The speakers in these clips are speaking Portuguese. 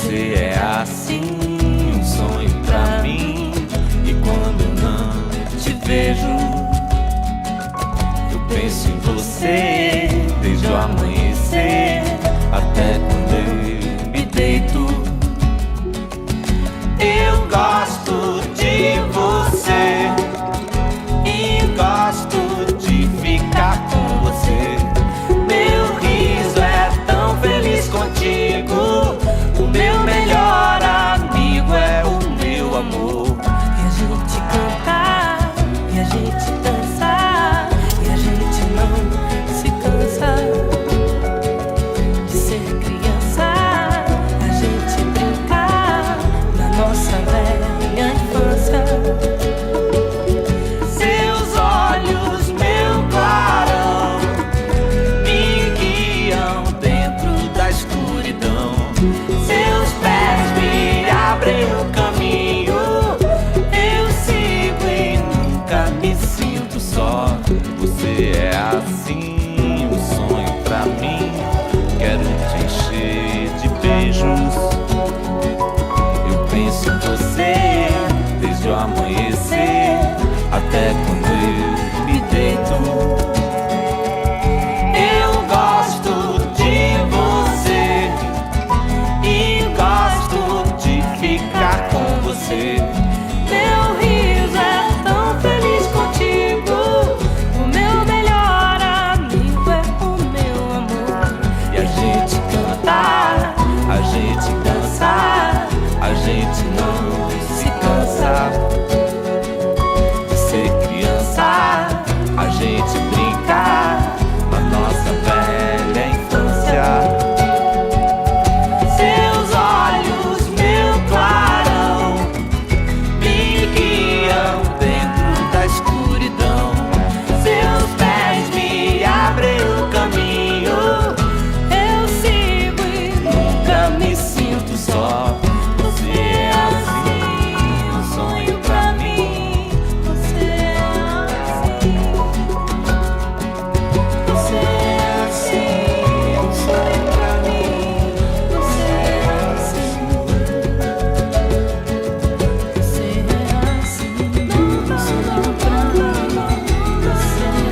Você é assim, um sonho pra mim. E quando eu não te vejo, eu penso em você desde o amanhecer até quando eu me deito. Eu gosto de você e gosto de ficar com você. Meu riso é tão feliz contigo. O meu melhor amigo é o meu amor. E a gente cantar, e a gente dançar, e a gente não se cansa de ser criança. A gente brincar na nossa velha infância. Seus olhos, meu clarão, me guiam dentro da escuridão. Seus pés me abrem o caminho. Eu sigo e nunca me sinto só. Você é assim, um sonho pra mim. Quero te encher de beijos. Eu penso em você desde o amanhecer até quando eu me deito. Eu gosto de você e gosto de ficar com você. Meu riso é tão feliz contigo. O meu melhor amigo é o meu amor. E a gente cantar, a gente dançar, a gente não se cansa de ser criança. A gente brincar na nossa velha infância. Seus olhos, meu clarão, me guiam dentro da escuridão. Seus pés me abrem o caminho. Eu sigo e Nunca me sinto só. Você é assim, um sonho pra mim. você é assim. Você é assim, um sonho pra mim. Você é assim. Você é assim, um sonho pra mim. Você é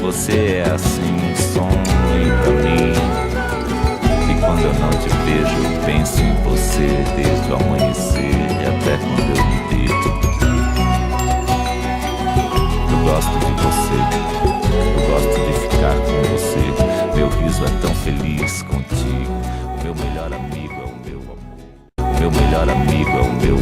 Você é assim, um sonho pra mim. E quando eu não te vejo, eu penso em você desde o amanhecer e até quando eu me deito. Eu gosto de você, eu gosto de ficar com você. Meu riso é tão feliz contigo. O meu melhor amigo é o meu amor. O meu melhor amigo é o meu